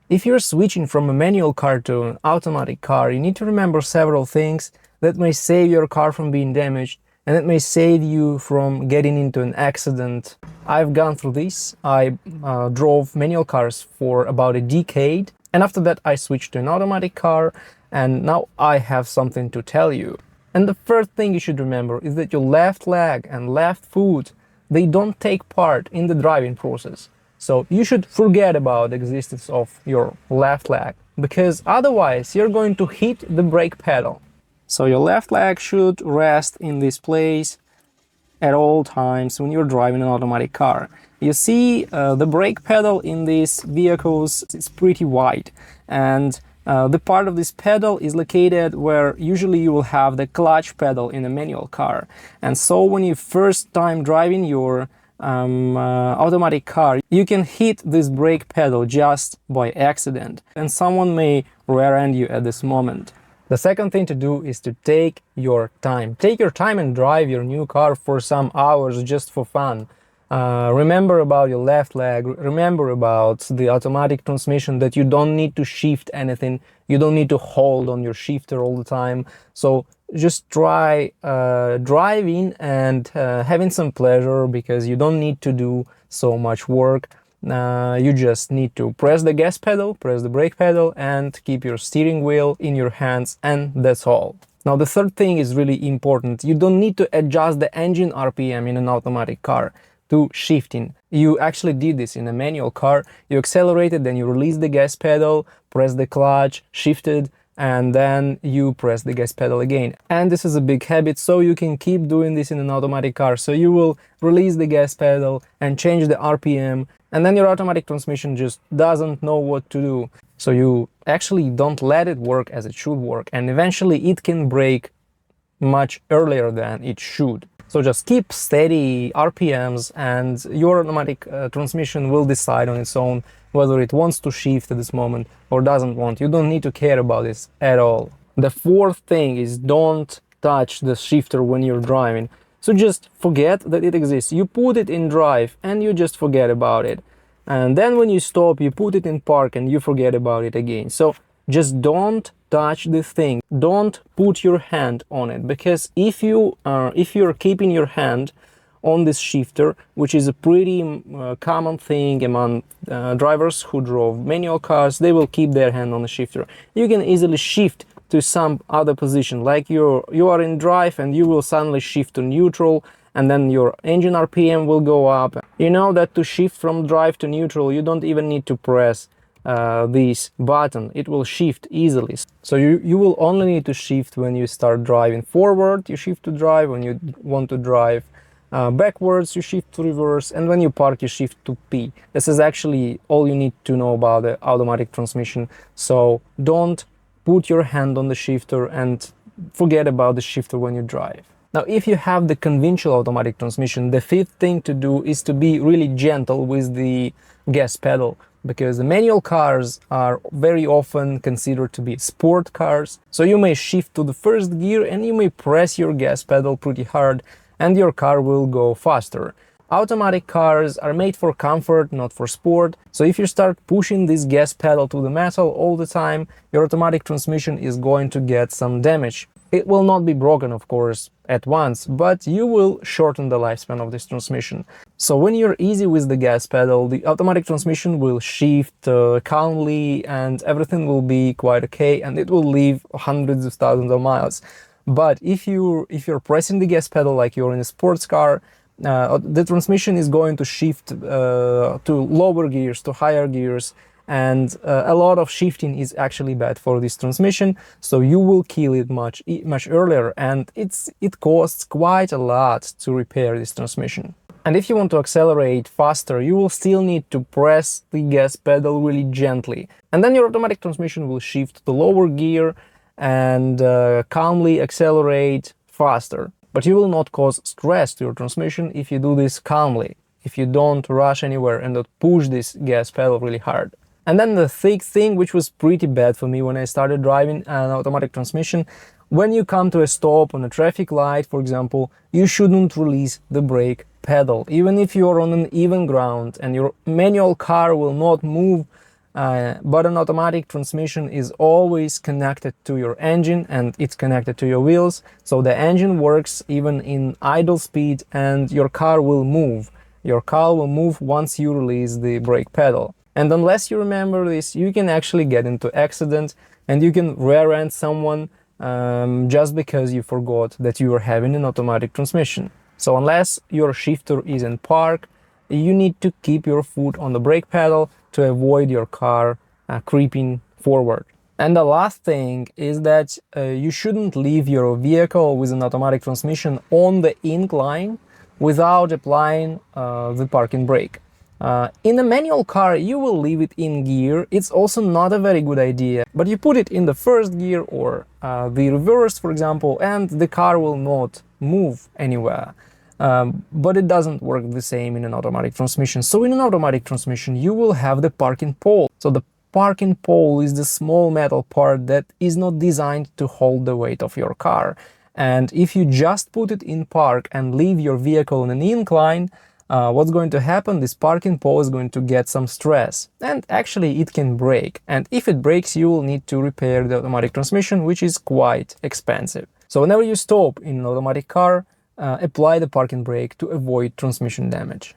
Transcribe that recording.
If you're switching from a manual car to an automatic car, you need to remember several things that may save your car from being damaged and that may save you from getting into an accident. I've gone through this. I drove manual cars for about a decade, and after that I switched to an automatic car, and now I have something to tell you. And the first thing you should remember is that your left leg and left foot, they don't take part in the driving process. So you should forget about the existence of your left leg, because otherwise you're going to hit the brake pedal. So your left leg should rest in this place at all times when you're driving an automatic car. You see, the brake pedal in these vehicles is pretty wide, and the part of this pedal is located where usually you will have the clutch pedal in a manual car. And so when you first time driving your automatic car, you can hit this brake pedal just by accident, and someone may rear-end you at this moment. The second thing to do is to take your time. Take your time and drive your new car for some hours just for fun. Remember about your left leg, remember about the automatic transmission, that you don't need to shift anything, you don't need to hold on your shifter all the time. So just try driving and having some pleasure, because you don't need to do so much work. You just need to press the gas pedal, press the brake pedal, and keep your steering wheel in your hands, and that's all. Now the third thing is really important. You don't need to adjust the engine RPM in an automatic car to shifting. You actually did this in a manual car. You accelerated, then you released the gas pedal, pressed the clutch, shifted, and then you press the gas pedal again. And this is a big habit, so you can keep doing this in an automatic car. So you will release the gas pedal and change the RPM, and then your automatic transmission just doesn't know what to do. So you actually don't let it work as it should work, and eventually it can break much earlier than it should. So just keep steady RPMs, and your automatic transmission will decide on its own whether it wants to shift at this moment or doesn't want. You don't need to care about this at all. The fourth thing is, don't touch the shifter when you're driving. So just forget that it exists. You put it in drive and you just forget about it. And then when you stop, you put it in park and you forget about it again. So just don't touch the thing. Don't put your hand on it, because if you're keeping your hand on this shifter, which is a pretty common thing among drivers who drove manual cars, they will keep their hand on the shifter. You can easily shift to some other position, like you are in drive and you will suddenly shift to neutral, and then your engine RPM will go up. You know that to shift from drive to neutral, you don't even need to press this button. It will shift easily. So you will only need to shift when you start driving forward, you shift to drive. When you want to drive backwards, you shift to reverse, and when you park, you shift to P. This is actually all you need to know about the automatic transmission. So don't put your hand on the shifter and forget about the shifter when you drive. Now, if you have the conventional automatic transmission, the fifth thing to do is to be really gentle with the gas pedal, because the manual cars are very often considered to be sport cars. So you may shift to the first gear and you may press your gas pedal pretty hard, and your car will go faster. Automatic cars are made for comfort, not for sport. So if you start pushing this gas pedal to the metal all the time, your automatic transmission is going to get some damage. It will not be broken, of course, at once, but you will shorten the lifespan of this transmission. So when you're easy with the gas pedal, the automatic transmission will shift calmly, and everything will be quite okay, and it will live hundreds of thousands of miles. But if you're pressing the gas pedal like you're in a sports car, the transmission is going to shift to lower gears, to higher gears, and a lot of shifting is actually bad for this transmission. So you will kill it much earlier, and it costs quite a lot to repair this transmission. And if you want to accelerate faster, you will still need to press the gas pedal really gently, and then your automatic transmission will shift to the lower gear and calmly accelerate faster. But you will not cause stress to your transmission if you do this calmly, if you don't rush anywhere and don't push this gas pedal really hard. And then the sixth thing, which was pretty bad for me when I started driving an automatic transmission, when you come to a stop on a traffic light, for example, you shouldn't release the brake pedal. Even if you're on an even ground and your manual car will not move but an automatic transmission is always connected to your engine and it's connected to your wheels. So the engine works even in idle speed and your car will move. Your car will move once you release the brake pedal. And unless you remember this, you can actually get into accident and you can rear-end someone just because you forgot that you are having an automatic transmission. So unless your shifter is in park, you need to keep your foot on the brake pedal to avoid your car creeping forward. And the last thing is that you shouldn't leave your vehicle with an automatic transmission on the incline without applying the parking brake. In a manual car, you will leave it in gear. It's also not a very good idea, but you put it in the first gear or the reverse, for example, and the car will not move anywhere. But it doesn't work the same in an automatic transmission. So in an automatic transmission, you will have the parking pole. So the parking pole is the small metal part that is not designed to hold the weight of your car. And if you just put it in park and leave your vehicle on an incline, what's going to happen? This parking pole is going to get some stress and actually it can break. And if it breaks, you will need to repair the automatic transmission, which is quite expensive. So whenever you stop in an automatic car, apply the parking brake to avoid transmission damage.